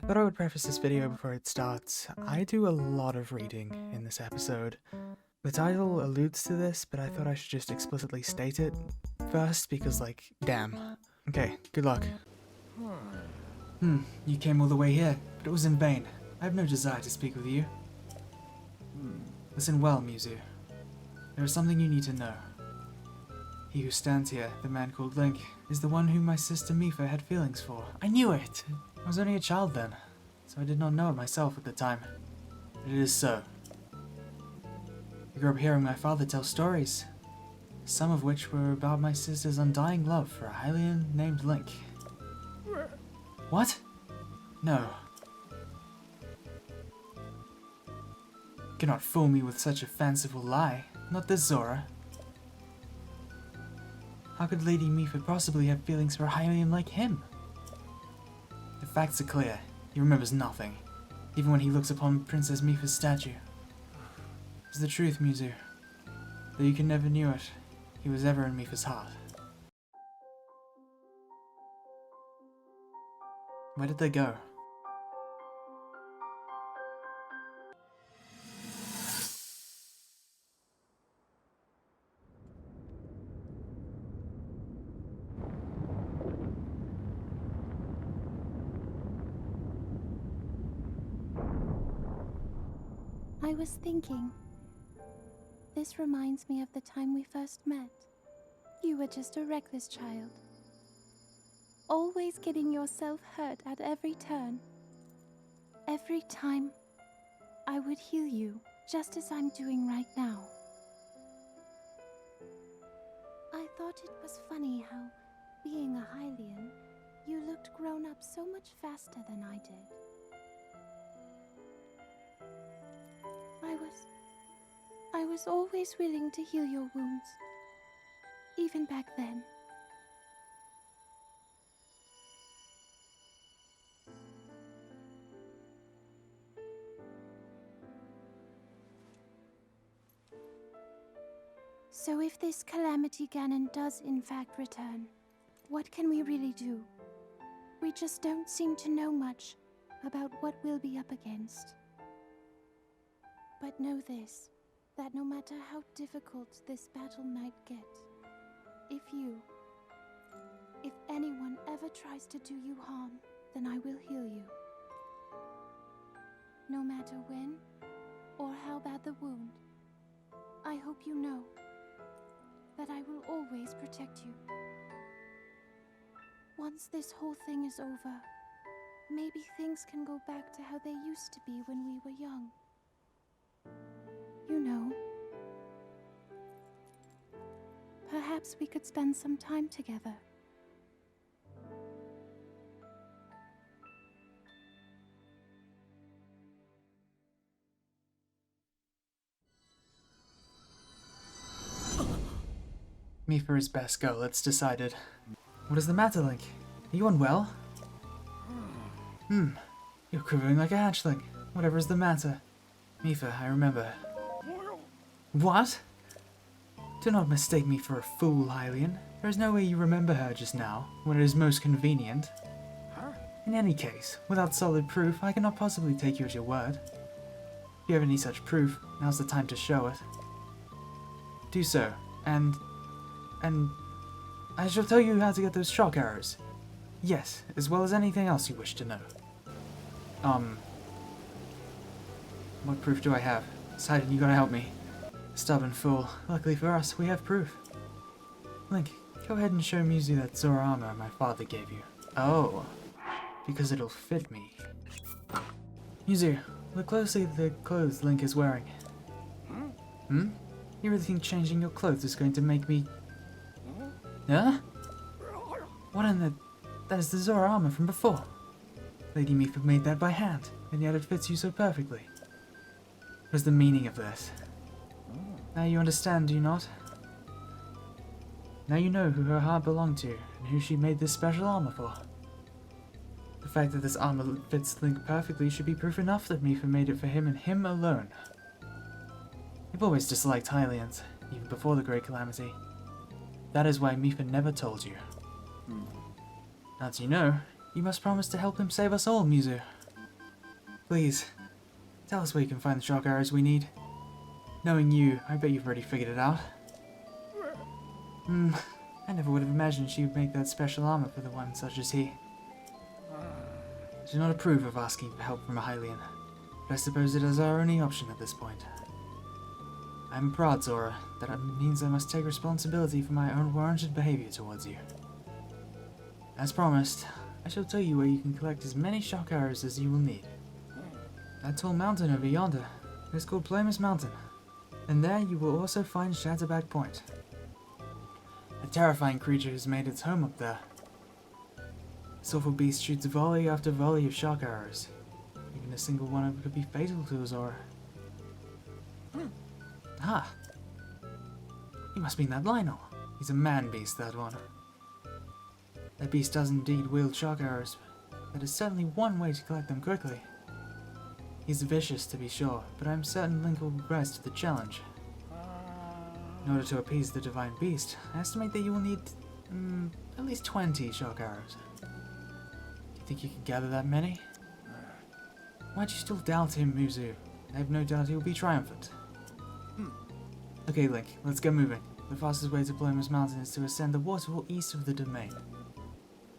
I thought I would preface this video before it starts. I do a lot of reading in this episode. The title alludes to this, but I thought I should just explicitly state it first because, like, damn. Okay, good luck. You came all the way here, but it was in vain. I have no desire to speak with you. Listen well, Muzu. There is something you need to know. He who stands here, the man called Link, is the one whom my sister Mipha had feelings for. I knew it! I was only a child then, so I did not know it myself at the time. But it is so. I grew up hearing my father tell stories, some of which were about my sister's undying love for a Hylian named Link. What? No. You cannot fool me with such a fanciful lie. Not this Zora. How could Lady Mipha possibly have feelings for a Hylian like him? The facts are clear. He remembers nothing, even when he looks upon Princess Mipha's statue. It's the truth, Muzu. Though you can never knew it, he was ever in Mipha's heart. Where did they go? I was thinking, this reminds me of the time we first met. You were just a reckless child, always getting yourself hurt at every turn. Every time, I would heal you, just as I'm doing right now. I thought it was funny how, being a Hylian, you looked grown up so much faster than I did. I was always willing to heal your wounds, even back then. So if this Calamity Ganon does in fact return, what can we really do? We just don't seem to know much about what we'll be up against. But know this, that no matter how difficult this battle might get, if anyone ever tries to do you harm, then I will heal you. No matter when or how bad the wound, I hope you know that I will always protect you. Once this whole thing is over, maybe things can go back to how they used to be when we were young. You know, perhaps we could spend some time together. Mipha is best go, it's decided. What is the matter, Link? Are you unwell? You're quivering like a hatchling. Whatever is the matter? Mipha, I remember. What? Do not mistake me for a fool, Hylian. There is no way you remember her just now, when it is most convenient. In any case, without solid proof, I cannot possibly take you at your word. If you have any such proof, now's the time to show it. Do so, and I shall tell you how to get those shock arrows. Yes, as well as anything else you wish to know. What proof do I have? Sidon, you gotta help me. Stubborn fool. Luckily for us, we have proof. Link, go ahead and show Muzu that Zora armor my father gave you. Oh, because it'll fit me. Muzu, look closely at the clothes Link is wearing. You really think changing your clothes is going to make me... Huh? What in the... That is the Zora armor from before. Lady Mipha made that by hand, and yet it fits you so perfectly. What is the meaning of this? Now you understand, do you not? Now you know who her heart belonged to, and who she made this special armor for. The fact that this armor fits Link perfectly should be proof enough that Mipha made it for him and him alone. You've always disliked Hylians, even before the Great Calamity. That is why Mipha never told you. As you know, you must promise to help him save us all, Muzu. Please, tell us where you can find the shock arrows we need. Knowing you, I bet you've already figured it out. I never would have imagined she would make that special armor for the one such as he. I do not approve of asking for help from a Hylian, but I suppose it is our only option at this point. I am proud, Zora, that it means I must take responsibility for my own warranted behavior towards you. As promised, I shall tell you where you can collect as many shock arrows as you will need. That tall mountain over yonder is called Plamus Mountain, and there you will also find Shatterback Point. A terrifying creature has made its home up there. This awful beast shoots volley after volley of shock arrows. Even a single one of them could be fatal to Zora. Ah! You must mean that lynel. He's a man-beast, that one. That beast does indeed wield shock arrows, but there's certainly one way to collect them quickly. He's vicious, to be sure, but I'm certain Link will rise to the challenge. In order to appease the divine beast, I estimate that you will need at least 20 shock arrows. Do you think you can gather that many? Why'd you still doubt him, Muzu? I have no doubt he will be triumphant. Okay, Link, let's get moving. The fastest way to Plamus Mountain is to ascend the waterfall east of the domain.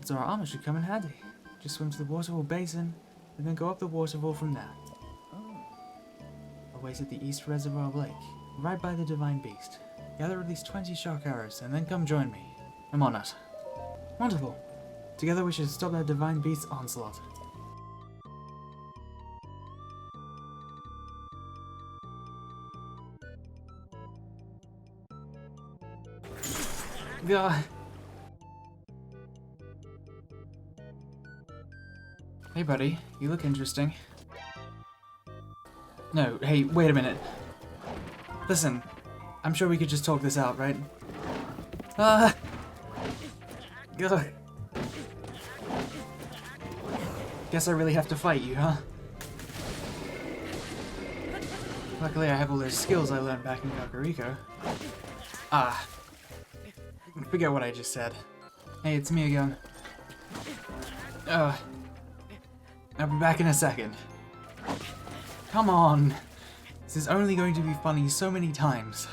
Zora armor should come in handy. Just swim to the waterfall basin, and then go up the waterfall from there. I'll wait at the east reservoir lake, right by the divine beast. Gather at least 20 shock arrows, and then come join me. I'm on it. Wonderful. Together we should stop that divine beast's onslaught. Gah. Hey buddy, you look interesting. No, hey, wait a minute. Listen, I'm sure we could just talk this out, right? Ugh. Guess I really have to fight you, huh? Luckily I have all those skills I learned back in Kakariko. Ah. Forget what I just said. Hey, it's me again. I'll be back in a second. Come on! This is only going to be funny so many times.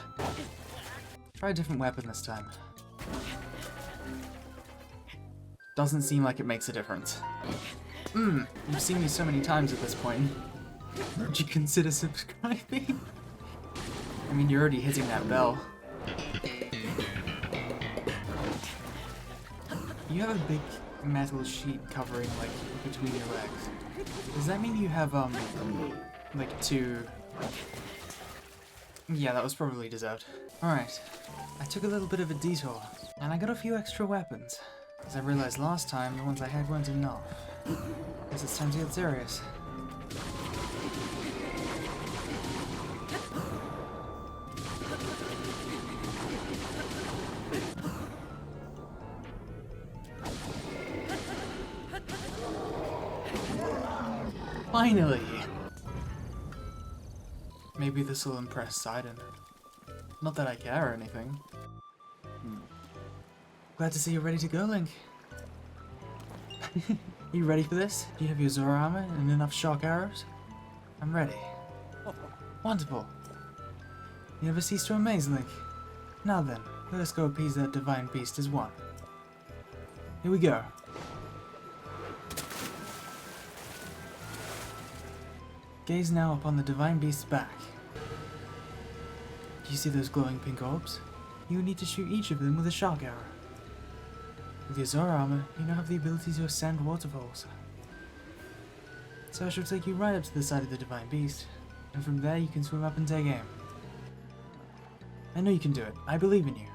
Try a different weapon this time. Doesn't seem like it makes a difference. You've seen me so many times at this point. Would you consider subscribing? I mean, you're already hitting that bell. You have a big metal sheet covering, like, between your legs. Does that mean you have, like, two... Yeah, that was probably deserved. Alright, I took a little bit of a detour, and I got a few extra weapons. As I realized last time, the ones I had weren't enough. Guess it's time to get serious. Finally! Maybe this will impress Sidon. Not that I care or anything. Glad to see you're ready to go, Link. You ready for this? Do you have your Zora armor and enough shock arrows? I'm ready. Wonderful. You never cease to amaze, Link. Now then, let us go appease that divine beast as one. Here we go. Gaze now upon the divine beast's back. Do you see those glowing pink orbs? You will need to shoot each of them with a shock arrow. With your Zora armor, you now have the ability to ascend waterfalls. So I shall take you right up to the side of the divine beast, and from there you can swim up and take aim. I know you can do it. I believe in you.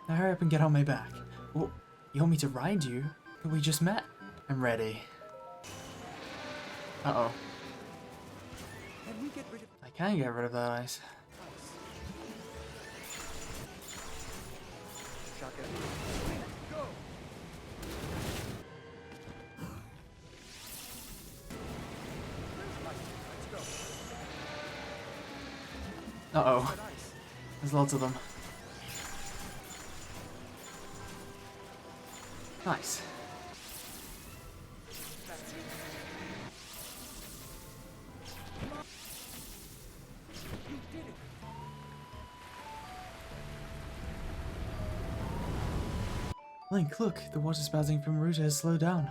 Now hurry up and get on my back. Well, you want me to ride you? But we just met. I'm ready. Uh-oh. I can get rid of that ice. Uh-oh. There's lots of them. Nice. Link, look, the water spouting from Ruta has slowed down.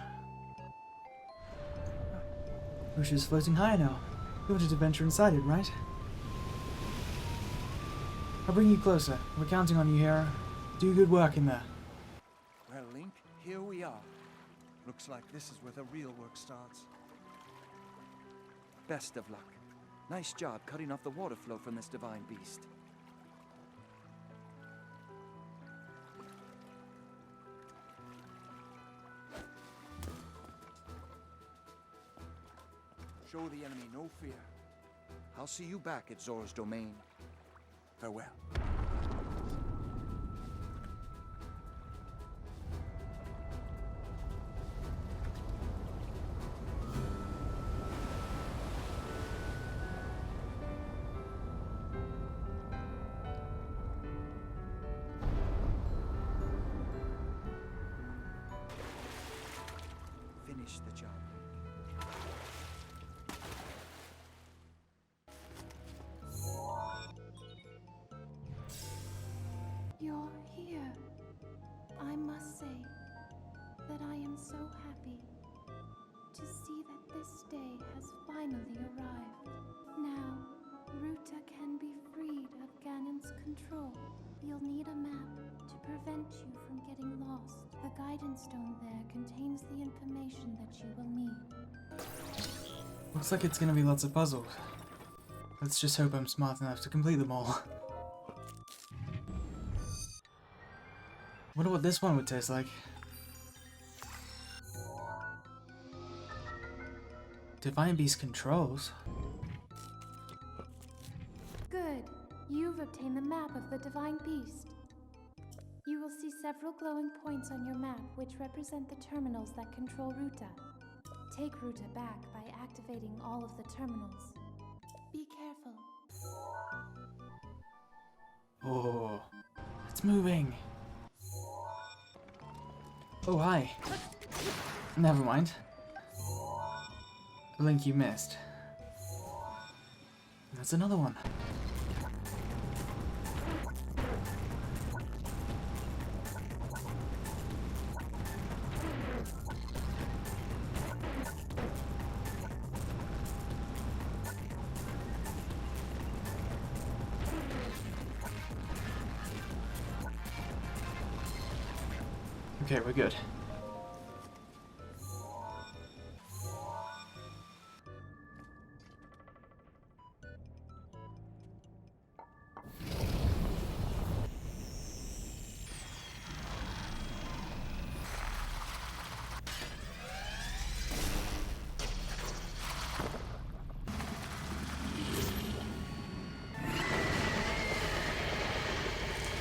Ruta is floating higher now. You wanted to venture inside it, right? I'll bring you closer. We're counting on you here. Do good work in there. Well, Link, here we are. Looks like this is where the real work starts. Best of luck. Nice job cutting off the water flow from this divine beast. Show the enemy no fear. I'll see you back at Zora's domain. Farewell. Finish the job. You're here. I must say that I am so happy to see that this day has finally arrived. Now, Ruta can be freed of Ganon's control. You'll need a map to prevent you from getting lost. The guidance stone there contains the information that you will need. Looks like it's gonna be lots of puzzles. Let's just hope I'm smart enough to complete them all. Wonder what this one would taste like. Divine Beast controls? Good. You've obtained the map of the Divine Beast. You will see several glowing points on your map which represent the terminals that control Ruta. Take Ruta back by activating all of the terminals. Be careful. Oh, it's moving. Oh, hi. Never mind. Link, you missed. That's another one. Okay, we're good.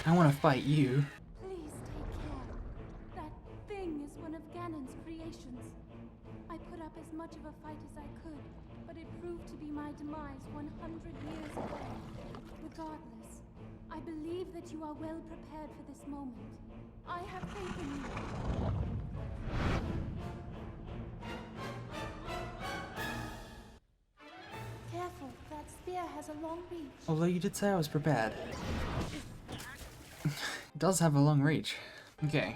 I want to fight you. Please take care. That thing is one of Ganon's creations. I put up as much of a fight as I could, but it proved to be my demise 100 years ago. Regardless, I believe that you are well prepared for this moment. I have faith in you. Careful, that spear has a long reach. Although you did say I was prepared. It does have a long reach. Okay.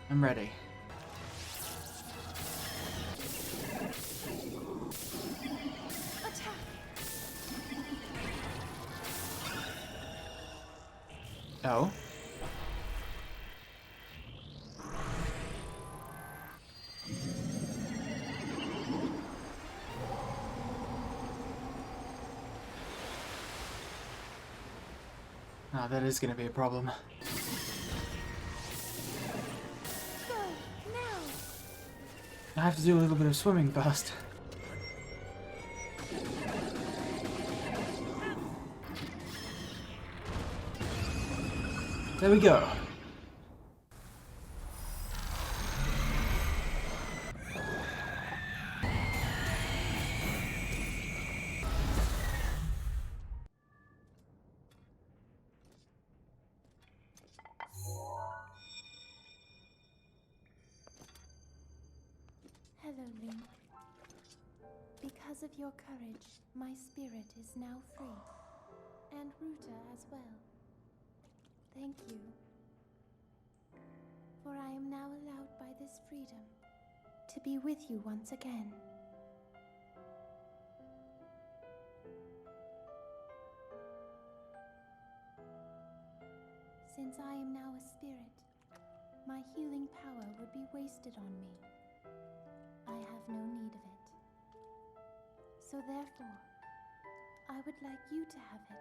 I'm ready. Attack! Oh? Ah, that is gonna be a problem. Go, now! I have to do a little bit of swimming first. There we go. Hello, Link. Because of your courage, my spirit is now free. And Ruta as well. Thank you. for I am now allowed by this freedom to be with you once again. Since I am now a spirit, my healing power would be wasted on me. I have no need of it. So therefore, I would like you to have it.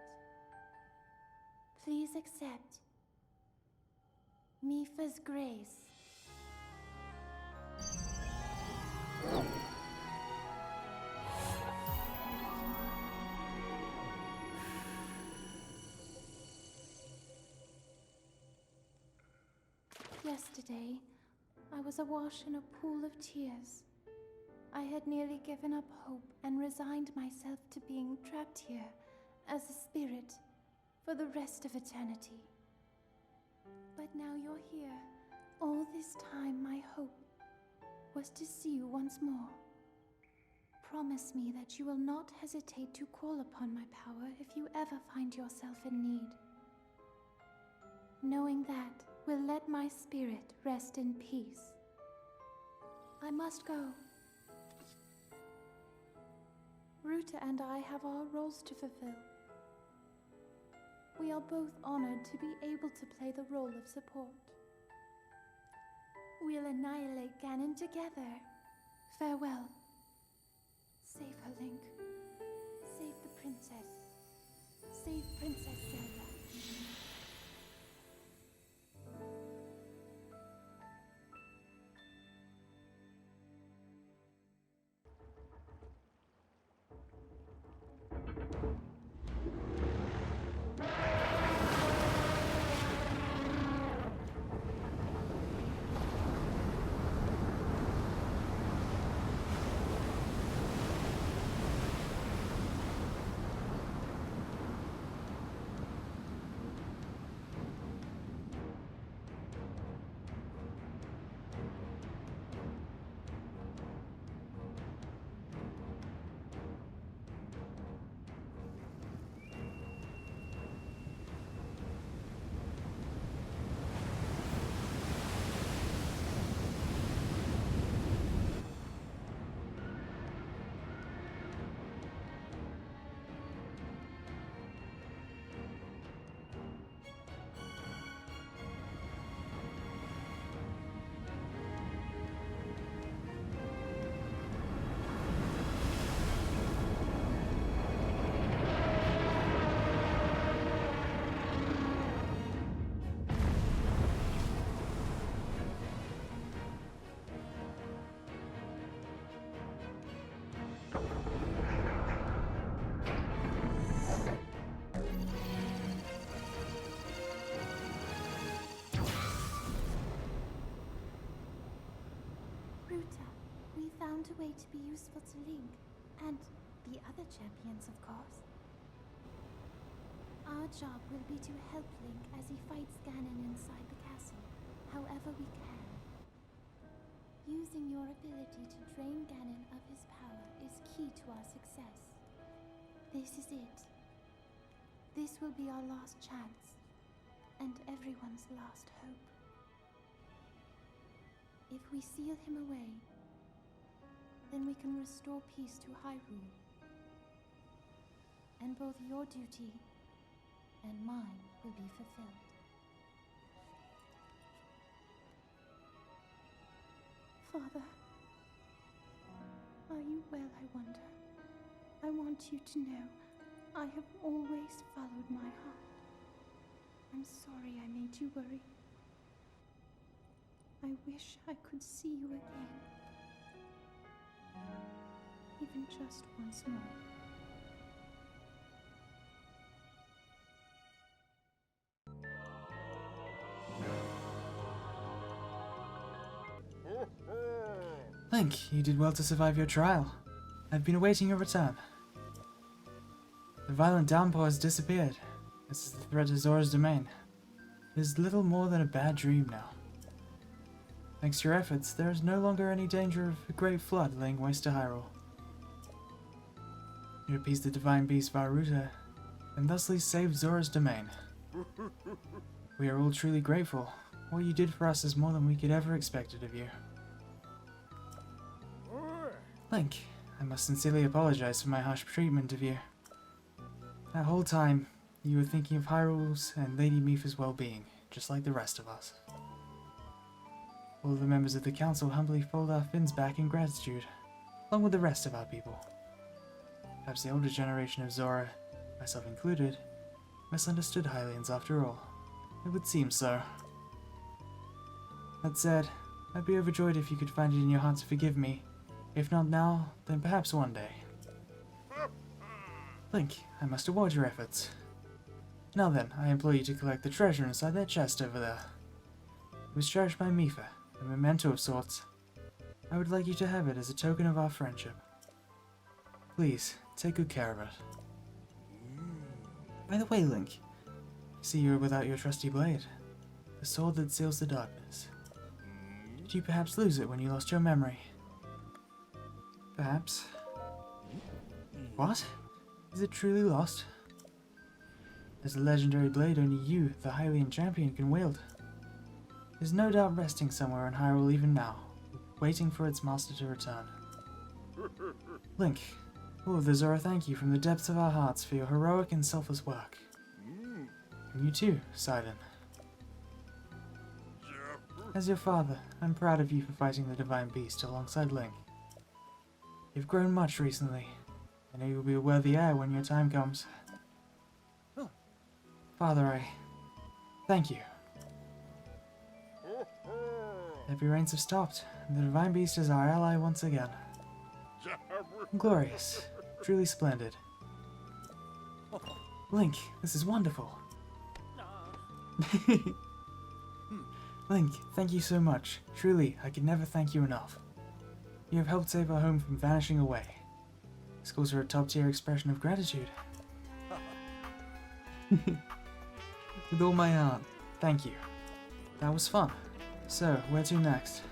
Please accept Mifa's grace. Yesterday, I was awash in a pool of tears. I had nearly given up hope and resigned myself to being trapped here as a spirit for the rest of eternity. But now you're here. All this time, my hope was to see you once more. Promise me that you will not hesitate to call upon my power if you ever find yourself in need. Knowing that will let my spirit rest in peace. I must go. Ruta and I have our roles to fulfill. We are both honored to be able to play the role of support. We'll annihilate Ganon together. Farewell. Save her, Link. Save the princess. Save Princess Zelda. We found a way to be useful to Link, and the other champions, of course. Our job will be to help Link as he fights Ganon inside the castle, however we can. Using your ability to drain Ganon of his power is key to our success. This is it. This will be our last chance, and everyone's last hope. If we seal him away, then we can restore peace to Hyrule. And both your duty and mine will be fulfilled. Father, are you well, I wonder? I want you to know I have always followed my heart. I'm sorry I made you worry. I wish I could see you again. Even just once more. Link, you did well to survive your trial. I've been awaiting your return. The violent downpour has disappeared. This is the threat to Zora's domain. It is little more than a bad dream now. Thanks to your efforts, there is no longer any danger of a great flood laying waste to Hyrule. You appeased the divine beast Varuta, and thusly saved Zora's domain. We are all truly grateful. What you did for us is more than we could ever expected of you. Link, I must sincerely apologize for my harsh treatment of you. That whole time, you were thinking of Hyrule's and Lady Mifa's well-being, just like the rest of us. All the members of the council humbly fold our fins back in gratitude, along with the rest of our people. Perhaps the older generation of Zora, myself included, misunderstood Hylians after all. It would seem so. That said, I'd be overjoyed if you could find it in your heart to forgive me. If not now, then perhaps one day. Link, I must award your efforts. Now then, I implore you to collect the treasure inside that chest over there. It was cherished by Mifa, a memento of sorts. I would like you to have it as a token of our friendship. Please, take good care of it. By the way, Link, I see you are without your trusty blade, the sword that seals the darkness. Did you perhaps lose it when you lost your memory? Perhaps. What? Is it truly lost? There's a legendary blade only you, the Hylian champion, can wield. It is no doubt resting somewhere in Hyrule even now, waiting for its master to return. Link, all of the Zora thank you from the depths of our hearts for your heroic and selfless work. And you too, Sidon. As your father, I'm proud of you for fighting the Divine Beast alongside Link. You've grown much recently. I know you'll be a worthy heir when your time comes. Father, I thank you. Heavy rains have stopped, and the Divine Beast is our ally once again. Glorious. Truly splendid. Link, this is wonderful. Link, thank you so much. Truly, I can never thank you enough. You have helped save our home from vanishing away. This calls for a top-tier expression of gratitude. With all my heart, thank you. That was fun. So, where to next?